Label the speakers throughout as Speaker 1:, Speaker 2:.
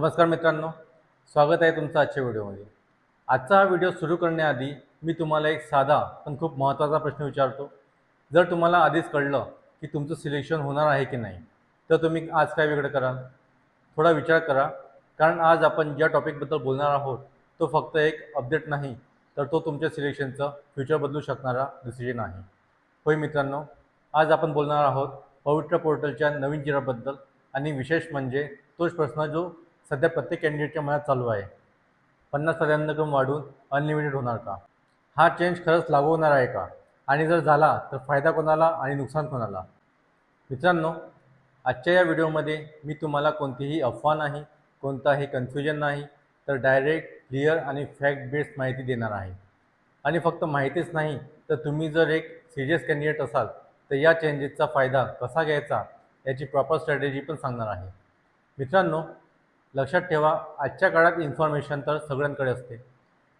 Speaker 1: नमस्कार मित्रांनो, स्वागत आहे तुमचं आजच्या व्हिडिओमध्ये। आजचा हा व्हिडिओ सुरू करण्याआधी मी तुम्हाला एक साधा पण खूप महत्त्वाचा प्रश्न विचारतो। जर तुम्हाला आधीच कळलं की तुमचं सिलेक्शन होणार आहे की नाही, तर तुम्ही आज काय वेगळं कराल? थोडा विचार करा, कारण आज आपण ज्या टॉपिकबद्दल बोलणार आहोत तो फक्त एक अपडेट नाही, तर तो तुमच्या सिलेक्शनचं फ्युचर बदलू शकणारा डिसिजन आहे। होय मित्रांनो, आज आपण बोलणार आहोत पवित्र पोर्टलच्या नवीन जिराबद्दल आणि विशेष म्हणजे तोच प्रश्न जो सध्या प्रत्येक कॅन्डिडेटच्या मनात चालू आहे, 50 प्राधान्यक्रम वाढून अनलिमिटेड होणार का? हा चेंज खरंच लागू होणार आहे का? आणि जर झाला तर फायदा कोणाला आणि नुकसान कोणाला? मित्रांनो, आजच्या या व्हिडिओमध्ये मी तुम्हाला कोणतीही अफवा नाही, कोणताही कन्फ्युजन नाही, तर डायरेक्ट क्लिअर आणि फॅक्ट बेस्ड माहिती देणार आहे। आणि फक्त माहितीच नाही, तर तुम्ही जर एक सिरियस कॅन्डिडेट असाल तर या चेंजेसचा फायदा कसा घ्यायचा याची प्रॉपर स्ट्रॅटेजी पण सांगणार आहे। मित्रांनो, लक्षात ठेवा, आजच्या काळात इन्फॉर्मेशन तर सगळ्यांकडे असते,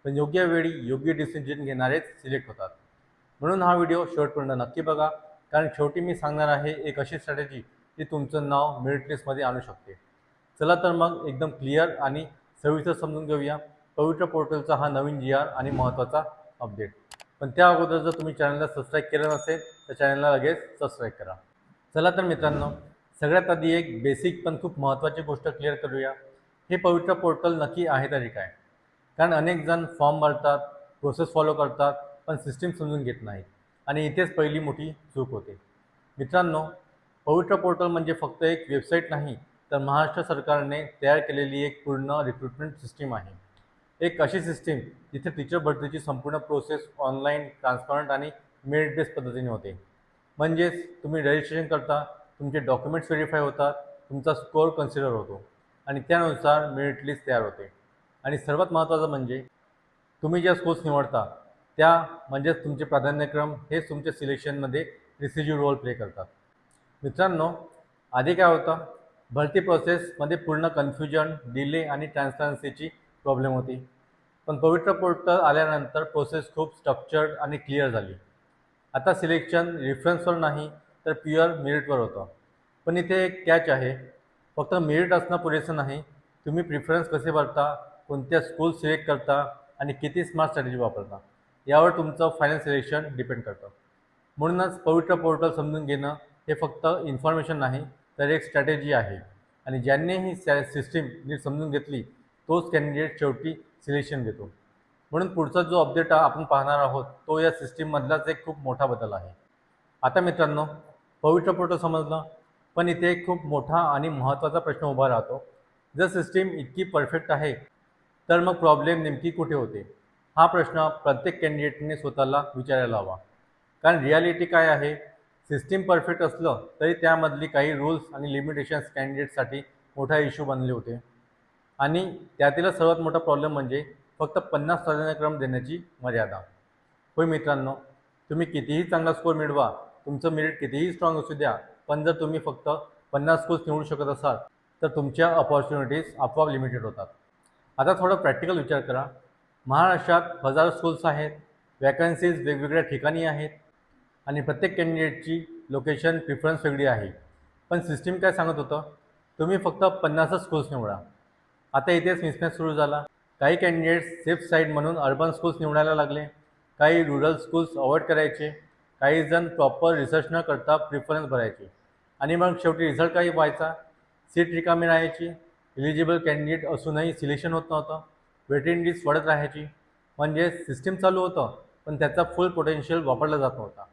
Speaker 1: पण योग्य वेळी योग्य डिसिजन घेणारेच सिलेक्ट होतात। म्हणून हा व्हिडिओ शेवटपर्यंत नक्की बघा, कारण शेवटी मी सांगणार आहे एक अशी स्ट्रॅटेजी जी तुमचं नाव मेरिट लिस्टमध्ये आणू शकते। चला तर मग एकदम क्लिअर आणि सविस्तर समजून घेऊया पवित्र पोर्टलचा हा नवीन GR आणि महत्त्वाचा अपडेट। पण त्या अगोदर जर तुम्ही चॅनलला सबस्क्राईब केलं नसेल तर चॅनलला लगेच सबस्क्राईब करा। चला तर मित्रांनो, सगळ्यात आधी एक बेसिक पण खूप महत्त्वाची गोष्ट क्लिअर करूया, हे पवित्र पोर्टल नक्की आहे तरी काय? कारण अनेक जण फॉर्म भरतात, प्रोसेस फॉलो करतात, पण सिस्टीम समजून घेत नाहीत आणि इथेच पहिली मोठी चूक होते। मित्रांनो, पवित्र पोर्टल म्हणजे फक्त एक वेबसाईट नाही, तर महाराष्ट्र सरकारने तयार केलेली एक पूर्ण रिक्रुटमेंट सिस्टीम आहे। एक अशी सिस्टीम जिथे टीचर भरतीची संपूर्ण प्रोसेस ऑनलाईन, ट्रान्सपरंट आणि मेरिट बेस्ड पद्धतीने होते। म्हणजेच तुम्ही रजिस्ट्रेशन करता, तुमचे डॉक्युमेंट्स व्हेरीफाय होतात, तुमचा स्कोअर कन्सिडर होतो आणि त्यानुसार मेरिट लिस्ट तयार होते। आणि सर्वात महत्त्वाचं म्हणजे तुम्ही ज्या स्कूल्स निवडता त्या म्हणजेच तुमचे प्राधान्यक्रम हेच तुमच्या सिलेक्शनमध्ये डिसिसिव्ह रोल प्ले करतात। मित्रांनो, आधी काय होतं, भरती प्रोसेसमध्ये पूर्ण कन्फ्युजन, डिले आणि ट्रान्सपरन्सीची प्रॉब्लेम होती। पण पवित्र पोर्टल आल्यानंतर प्रोसेस खूप स्ट्रक्चर्ड आणि क्लिअर झाली। आता सिलेक्शन रेफरन्सवर नाही, तर प्युअर मेरिटवर होतं। पण इथे एक कॅच आहे, फक्त मेरिट असणं पुरेसं नाही, तुम्ही प्रिफरन्स कसे भरता, कोणत्या स्कूल सिलेक्ट करता आणि किती स्मार्ट स्ट्रॅटेजी वापरता यावर तुमचं फायनल सिलेक्शन डिपेंड करतं। म्हणूनच पवित्र पोर्टल समजून घेणं हे फक्त इन्फॉर्मेशन नाही, तर एक स्ट्रॅटेजी आहे आणि ज्यांनी ही सिस्टीम नीट समजून घेतली तोच कॅन्डिडेट शेवटी सिलेक्शन घेतो। म्हणून पुढचा जो अपडेट आपण पाहणार आहोत तो या सिस्टीममधलाच एक खूप मोठा बदल आहे। आता मित्रांनो, पवित्र पोर्टल समजलं, पण इथे एक खूप मोठा आणि महत्त्वाचा प्रश्न उभा राहतो, जर सिस्टीम इतकी परफेक्ट आहे तर मग प्रॉब्लेम नेमकी कुठे होते? हा प्रश्न प्रत्येक कॅन्डिडेटने स्वतःला विचारायला हवा। कारण रियालिटी काय आहे, सिस्टीम परफेक्ट असलं तरी त्यामधली काही रूल्स आणि लिमिटेशन्स कॅन्डिडेटसाठी मोठा इश्यू बनले होते। आणि त्यातीलच सर्वात मोठा प्रॉब्लेम म्हणजे फक्त 50 प्राधान्यक्रम देण्याची मर्यादा। होय मित्रांनो, तुम्ही कितीही चांगला स्कोअर मिळवा, तुमचं मेरिट कितीही स्ट्रॉंग असू द्या, पण जर तुम्ही फक्त 50 स्कूल्स निवडू शकत असाल तर तुमच्या अपॉर्च्युनिटीज आपोआप लिमिटेड होतात। आता थोडा प्रॅक्टिकल विचार करा, महाराष्ट्रात हजारो स्कूल्स आहेत, वॅकन्सीज वेगवेगळ्या ठिकाणी आहेत आणि प्रत्येक कॅन्डिडेटची लोकेशन प्रिफरन्स वेगळी आहे। पण सिस्टीम काय सांगत होतं, तुम्ही फक्त 50च स्कूल्स निवडा। आता इथेच मिसमॅच सुरू झाला। काही कॅन्डिडेट्स सेफ साईड म्हणून अर्बन स्कूल्स निवडायला लागले, काही रुरल स्कूल्स अवॉइड करायचे, काही जण प्रॉपर रिसर्च न करता प्रिफरन्स भरायचे आणि मग शेवटी रिझल्ट काही व्हायचा, सीट रिकामी राहायची, एलिजिबल कॅन्डिडेट असूनही सिलेक्शन होत नव्हतं, वेटिंग लिस्ट वाढत राहायची। म्हणजे सिस्टीम चालू होतं पण त्याचा फुल पोटेन्शियल वापरला जात नव्हता।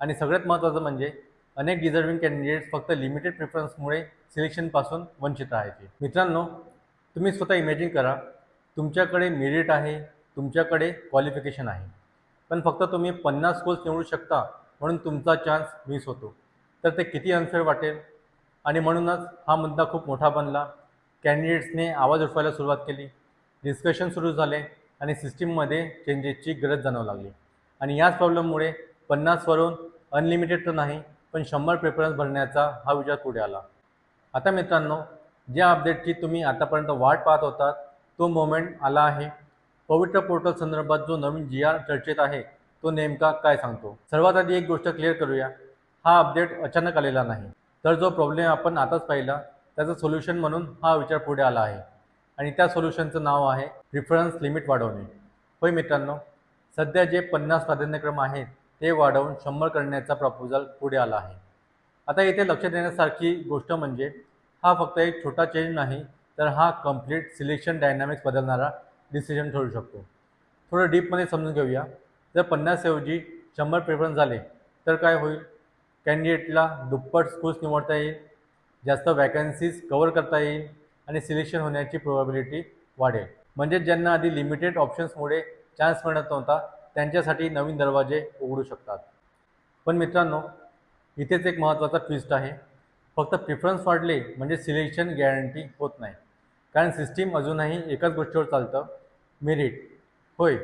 Speaker 1: आणि सगळ्यात महत्त्वाचं म्हणजे अनेक डिझर्विंग कॅन्डिडेट्स फक्त लिमिटेड प्रिफरन्समुळे सिलेक्शनपासून वंचित राहायचे। मित्रांनो, तुम्ही स्वतः इमॅजिन करा, तुमच्याकडे मेरिट आहे, तुमच्याकडे क्वालिफिकेशन आहे, पण फक्त तुम्ही 50 स्कूल्स निवडू शकता म्हणून तुमचा चान्स मिस होतो, तर ते किती अनफेअर वाटेल? आणि म्हणूनच हा मुद्दा खूप मोठा बनला। कॅन्डिडेट्सने आवाज उठवायला सुरुवात केली, डिस्कशन सुरू झाले आणि सिस्टीममध्ये चेंजेसची गरज जाणवू लागली। आणि याच प्रॉब्लेममुळे 50वरून अनलिमिटेड तर नाही, पण 100 प्रेफरन्स भरण्याचा हा विचार पुढे आला। आता मित्रांनो, ज्या अपडेटची तुम्ही आतापर्यंत वाट पाहत होतात तो मोमेंट आला आहे। पवित्र पोर्टल संदर्भात जो नवीन GR चर्चेत आहे तो नेमका काय सांगतो? सर्वात आधी एक गोष्ट क्लिअर करूया, हा अपडेट अचानक आलेला नाही, तर जो प्रॉब्लेम आपण आताच पाहिला त्याचं सोल्युशन म्हणून हा विचार पुढे आला आहे। आणि त्या सोल्युशनचं नाव आहे प्रिफरन्स लिमिट वाढवणे. होय मित्रांनो, सध्या जे 50 प्राधान्यक्रम आहेत ते वाढवून 100 करण्याचा प्रपोजल पुढे आला आहे. आता इथे लक्ष देण्यासारखी गोष्ट म्हणजे हा फक्त एक छोटा चेंज नाही, तर हा कम्प्लीट सिलेक्शन डायनॅमिक्स बदलणारा डिसिजन ठरू शकतो. थोडं डीपमध्ये समजून घेऊया. जर 50 ऐवजी 100 प्रेफरन्स झाले तर काय होईल? कॅन्डिडेटला दुप्पट स्कूल्स निवडता येईल, जास्त वॅकन्सीज कव्हर करता येईल आणि सिलेक्शन होण्याची प्रोबॅबिलिटी वाढेल. म्हणजे ज्यांना आधी लिमिटेड ऑप्शन्समुळे चान्स मिळत नव्हता त्यांच्यासाठी नवीन दरवाजे उघडू शकतात. पण मित्रांनो, इथेच एक महत्त्वाचा ट्विस्ट आहे. फक्त प्रिफरन्स वाढले म्हणजे सिलेक्शन गॅरंटी होत नाही. कारण सिस्टीम अजूनही एकाच गोष्टीवर चालतं, मेरिट. होय,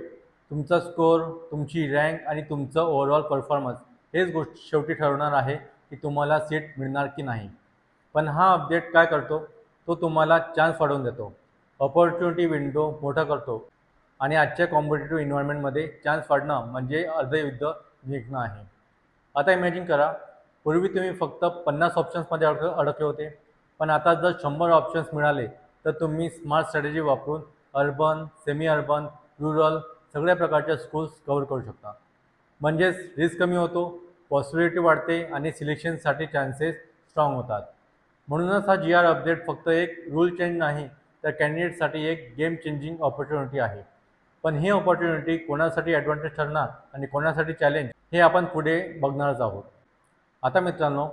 Speaker 1: तुमचा स्कोअर, तुमची रँक आणि तुमचं ओव्हरऑल परफॉर्मन्स हेच गोष्ट शेवटी ठरवणार आहे की तुम्हाला सीट मिळणार की नाही. पण हा अपडेट काय करतो? तो तुम्हाला चान्स वाढवून देतो, ऑपॉर्च्युनिटी विंडो मोठा करतो आणि आजच्या कॉम्पिटिटिव्ह एन्व्हायरमेंटमध्ये चान्स वाढणं म्हणजे अर्धयुद्ध जिंकणं आहे. आता इमॅजिन करा, पूर्वी तुम्ही फक्त 50 ऑप्शन्समध्ये अडकले होते, पण आता जर 100 ऑप्शन्स मिळाले तर तुम्ही स्मार्ट स्ट्रॅटेजी वापरून अर्बन, सेमी अर्बन, रुरल सगळ्या प्रकारच्या स्कूल्स कव्हर करू शकता. म्हणजेच रिस्क कमी होतो, पॉसिबिलिटी वाढते आणि सिलेक्शनसाठी चान्सेस स्ट्रॉंग होतात. म्हणूनच हा GR अपडेट फक्त एक रूल चेंज नाही, तर कॅन्डिडेटसाठी एक गेम चेंजिंग ऑपॉर्च्युनिटी आहे. पण ही ऑपॉर्च्युनिटी कोणासाठी ॲडव्हान्टेज ठरणार आणि कोणासाठी चॅलेंज हे आपण पुढे बघणारच आहोत. आता मित्रांनो,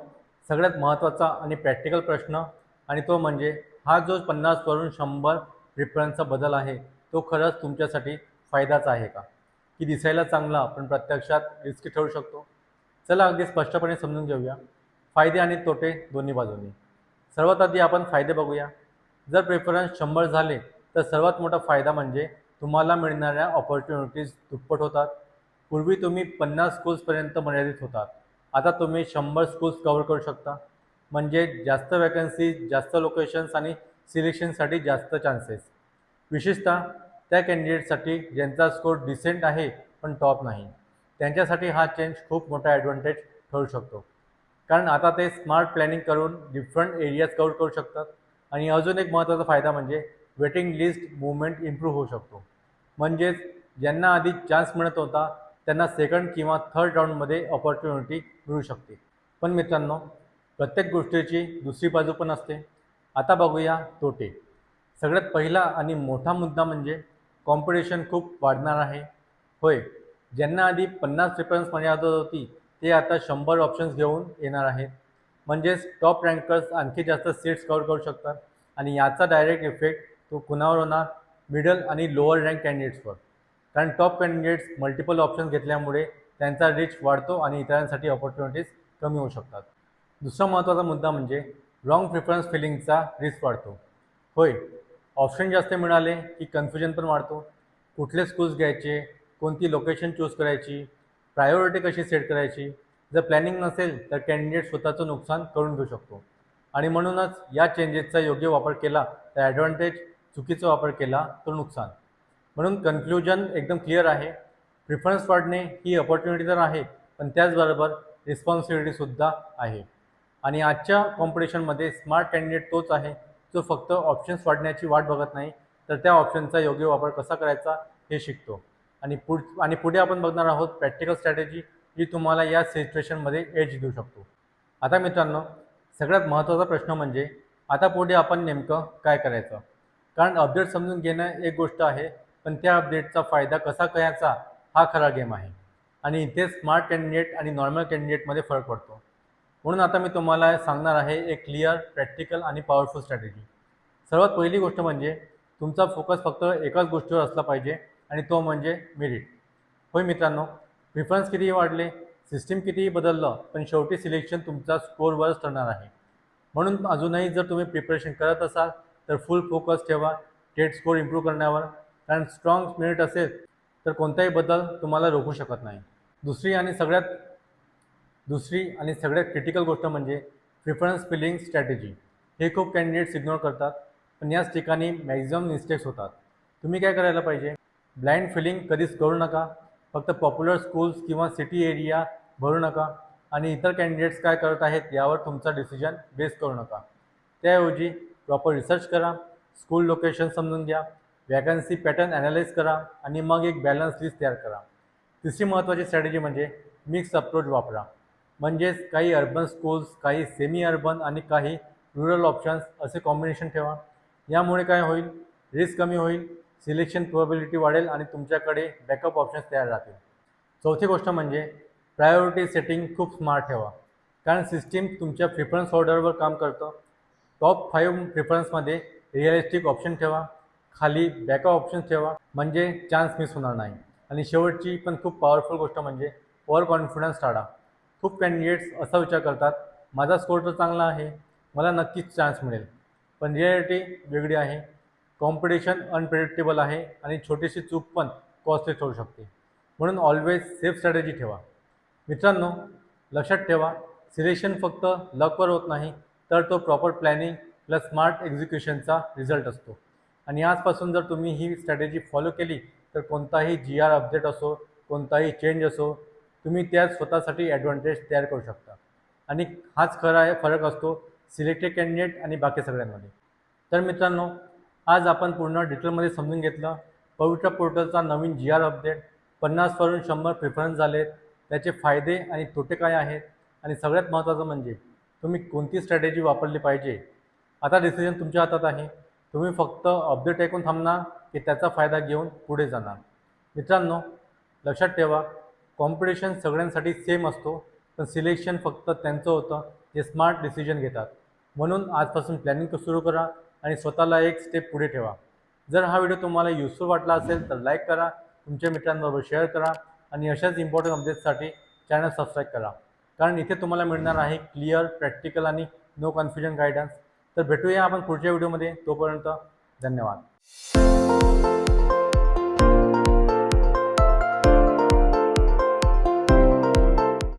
Speaker 1: सगळ्यात महत्त्वाचा आणि प्रॅक्टिकल प्रश्न आणि तो म्हणजे हा जो 50 वरून 100 प्रिफरन्सचा बदल आहे तो खरंच तुमच्यासाठी फायद्याचा आहे का? की दिसायला चांगला पण प्रत्यक्षात रिस्की ठरू शकतो? चला अगदी स्पष्टपणे समजून घेऊया, फायदे आणि तोटे दोन्ही बाजूंनी. सर्वात आधी आपण फायदे बघूया. जर प्रेफरन्स 100 झाले तर सर्वात मोठा फायदा म्हणजे तुम्हाला मिळणाऱ्या ऑपॉर्च्युनिटीज दुप्पट होतात. पूर्वी तुम्ही 50 स्कूल्सपर्यंत मर्यादित होतात, आता तुम्ही 100 स्कूल्स कव्हर करू शकता. म्हणजे जास्त वॅकन्सीज, जास्त लोकेशन्स आणि सिलेक्शनसाठी जास्त चान्सेस. विशेषतः त्या कॅन्डिडेटसाठी ज्यांचा स्कोर डिसेंट आहे पण टॉप नाही, त्यांच्यासाठी हा चेंज खूप मोठा ॲडव्हान्टेज ठरू शकतो. कारण आता ते स्मार्ट प्लॅनिंग करून डिफरंट एरियाज कव्हर करू शकतात. आणि अजून एक महत्त्वाचा फायदा म्हणजे वेटिंग लिस्ट मूवमेंट इम्प्रूव्ह होऊ शकतो. म्हणजेच ज्यांना आधी चान्स मिळत होता त्यांना सेकंड किंवा थर्ड राऊंडमध्ये ऑपॉर्च्युनिटी मिळू शकते. पण मित्रांनो, प्रत्येक गोष्टीची दुसरी बाजू पण असते. आता बघूया तोटे. सगळ्यात पहिला आणि मोठा मुद्दा म्हणजे कॉम्पिटिशन खूप वाढणार आहे. होय, ज्यांना आधी 50 प्रिफरन्स मर्यादा होती ते आता 100 ऑप्शन्स घेऊन येणार आहेत. म्हणजेच टॉप रँकर्स आणखी जास्त सीट्स कव्हर करू शकतात आणि याचा डायरेक्ट इफेक्ट तो कुणावर होणार? मिडल आणि लोअर रँक कॅन्डिडेट्सवर. कारण टॉप कॅन्डिडेट्स मल्टिपल ऑप्शन्स घेतल्यामुळे त्यांचा रिच वाढतो आणि इतरांसाठी ऑपॉर्च्युनिटीज कमी होऊ शकतात. दुसरा महत्त्वाचा मुद्दा म्हणजे रॉंग प्रिफरन्स फिलिंगचा रिस्क वाढतो. होय, ऑप्शन जास्त मिळाले की कन्फ्युजन पण वाढतो. कुठले स्कूल्स घ्यायचे, कोणती लोकेशन चूज करायची, प्रायोरिटी कशी सेट करायची. जर प्लॅनिंग नसेल तर कॅन्डिडेट स्वतःचं नुकसान करून घेऊ शकतो. आणि म्हणूनच या चेंजेसचा योग्य वापर केला तर ॲडव्हान्टेज, चुकीचा वापर केला तर नुकसान. म्हणून कन्क्ल्युजन एकदम क्लिअर आहे. प्रिफरन्स वाढणे ही अपॉर्च्युनिटी तर आहे, पण त्याचबरोबर रिस्पॉन्सिबिलिटीसुद्धा आहे. आणि आजच्या कॉम्पिटिशनमध्ये स्मार्ट कॅन्डिडेट तोच आहे जो फक्त ऑप्शन्स वाढण्याची वाट बघत नाही, तर त्या ऑप्शनचा योग्य वापर कसा करायचा हे शिकतो. आणि पुढे आपण बघणार आहोत प्रॅक्टिकल स्ट्रॅटेजी जी तुम्हाला या सिच्युएशनमध्ये एज देऊ शकतो. आता मित्रांनो, सगळ्यात महत्त्वाचा प्रश्न म्हणजे आता पुढे आपण नेमकं काय करायचं? कारण अपडेट समजून घेणं एक गोष्ट आहे, पण त्या अपडेटचा फायदा कसा करायचा हा खरा गेम आहे. आणि इथे स्मार्ट कॅन्डिडेट आणि नॉर्मल कॅन्डिडेटमध्ये फरक पडतो. म्हणून आता मी तुम्हाला सांगणार आहे एक क्लिअर, प्रॅक्टिकल आणि पॉवरफुल स्ट्रॅटेजी. सर्वात पहिली गोष्ट म्हणजे तुमचा फोकस फक्त एकाच गोष्टीवर असला पाहिजे आणि तो म्हणजे मेरिट. होय मित्रांनो, प्रिफरन्स कितीही वाढले, सिस्टीम कितीही बदललं, पण शेवटी सिलेक्शन तुमचा स्कोअरवरच ठरणार आहे. म्हणून अजूनही जर तुम्ही प्रिपरेशन करत असाल तर फुल फोकस ठेवा टेट स्कोअर इम्प्रूव्ह करण्यावर. कारण स्ट्रॉंग मेरिट असेल तर कोणताही बदल तुम्हाला रोखू शकत नाही. दुसरी आणि सगळ्यात क्रिटिकल गोष्ट म्हणजे प्रिफरन्स फिलिंग स्ट्रॅटेजी. हे खूप कॅन्डिडेट्स इग्नोर करतात, पण याच ठिकाणी मॅक्झिमम मिस्टेक्स होतात. तुम्ही काय करायला पाहिजे? ब्लाइंड फिलिंग कधीच करू नका. फक्त पॉप्युलर स्कूल्स किंवा सिटी एरिया भरू नका आणि इतर कॅन्डिडेट्स काय करत आहेत यावर तुमचा डिसिजन बेस करू नका. त्याऐवजी प्रॉपर रिसर्च करा, स्कूल लोकेशन समजून घ्या, वॅकन्सी पॅटर्न ॲनालाइज करा आणि मग एक बॅलन्स लिस्ट तयार करा. तिसरी महत्त्वाची स्ट्रॅटेजी म्हणजे मिक्स अप्रोच वापरा. म्हणजेच काही अर्बन स्कूल्स, काही सेमी अर्बन आणि काही रुरल ऑप्शन्स असे कॉम्बिनेशन ठेवा. यामुळे काय होईल, रिस्क कमी होईल, सिलेक्शन प्रोबॅबिलिटी वाढेल आणि तुमच्याकडे बॅकअप ऑप्शन्स तयार राहतील. चौथी गोष्ट म्हणजे प्रायोरिटी सेटिंग खूप स्मार्ट ठेवा, कारण सिस्टीम तुमच्या प्रिफरन्स ऑर्डरवर काम करतं. टॉप 5 प्रिफरन्समध्ये रिअलिस्टिक ऑप्शन ठेवा, खाली बॅकअप ऑप्शन्स ठेवा, म्हणजे चान्स मिस होणार नाही. आणि शेवटची पण खूप पॉवरफुल गोष्ट म्हणजे ओव्हर कॉन्फिडन्स टाळा. खूप कॅन्डिडेट्स असा विचार करतात, माझा स्कोर तर चांगला आहे, मला नक्कीच चान्स मिळेल. पण रिॲलिटी वेगळी आहे. कॉम्पिटिशन अनप्रेडिक्टेबल आहे आणि छोटीशी चूक पण कॉस्टली ठरू शकते. म्हणून ऑलवेज सेफ स्ट्रॅटेजी ठेवा. मित्रांनो, लक्षात ठेवा, सिलेक्शन फक्त लकवर होत नाही, तर तो प्रॉपर प्लॅनिंग प्लस स्मार्ट एक्झिक्युशनचा रिझल्ट असतो. आणि आजपासून जर तुम्ही ही स्ट्रॅटेजी फॉलो केली तर कोणताही GR अपडेट असो, कोणताही चेंज असो, तुम्ही त्यात स्वतःसाठी ॲडव्हान्टेज तयार करू शकता. आणि हाच खरा फरक असतो सिलेक्टेड कॅन्डिडेट आणि बाकी सगळ्यांमध्ये. तर मित्रांनो, आज आपण पूर्ण डिटेलमध्ये समजून घेतलं पवित्र पोर्टलचा नवीन GR अपडेट, 50 वरून 100 प्रिफरन्स झालेत, त्याचे फायदे आणि तोटे काय आहेत, आणि सगळ्यात महत्त्वाचं म्हणजे तुम्ही कोणती स्ट्रॅटेजी वापरली पाहिजे. आता डिसिजन तुमच्या हातात आहे. तुम्ही फक्त अपडेट ऐकून थांबणार की त्याचा फायदा घेऊन पुढे जाणार. मित्रांनो, लक्षात ठेवा, कॉम्पिटिशन सगळ्यांसाठी सेम असतो, पण सिलेक्शन फक्त त्यांचं होतं जे स्मार्ट डिसिजन घेतात. म्हणून आजपासून प्लॅनिंग सुरू करा आणि स्वतःला एक स्टेप पुढे ठेवा. जर हा व्हिडिओ तुम्हाला युजफुल वाटला असेल तर लाईक करा, तुमच्या मित्रांबरोबर शेअर करा आणि अशाच इम्पॉर्टंट अपडेट्ससाठी चॅनल सबस्क्राईब करा, कारण इथे तुम्हाला मिळणार आहे क्लिअर, प्रॅक्टिकल आणि नो कन्फ्युजन गायडन्स. तर भेटूया आपण पुढच्या व्हिडिओमध्ये. तोपर्यंत धन्यवाद.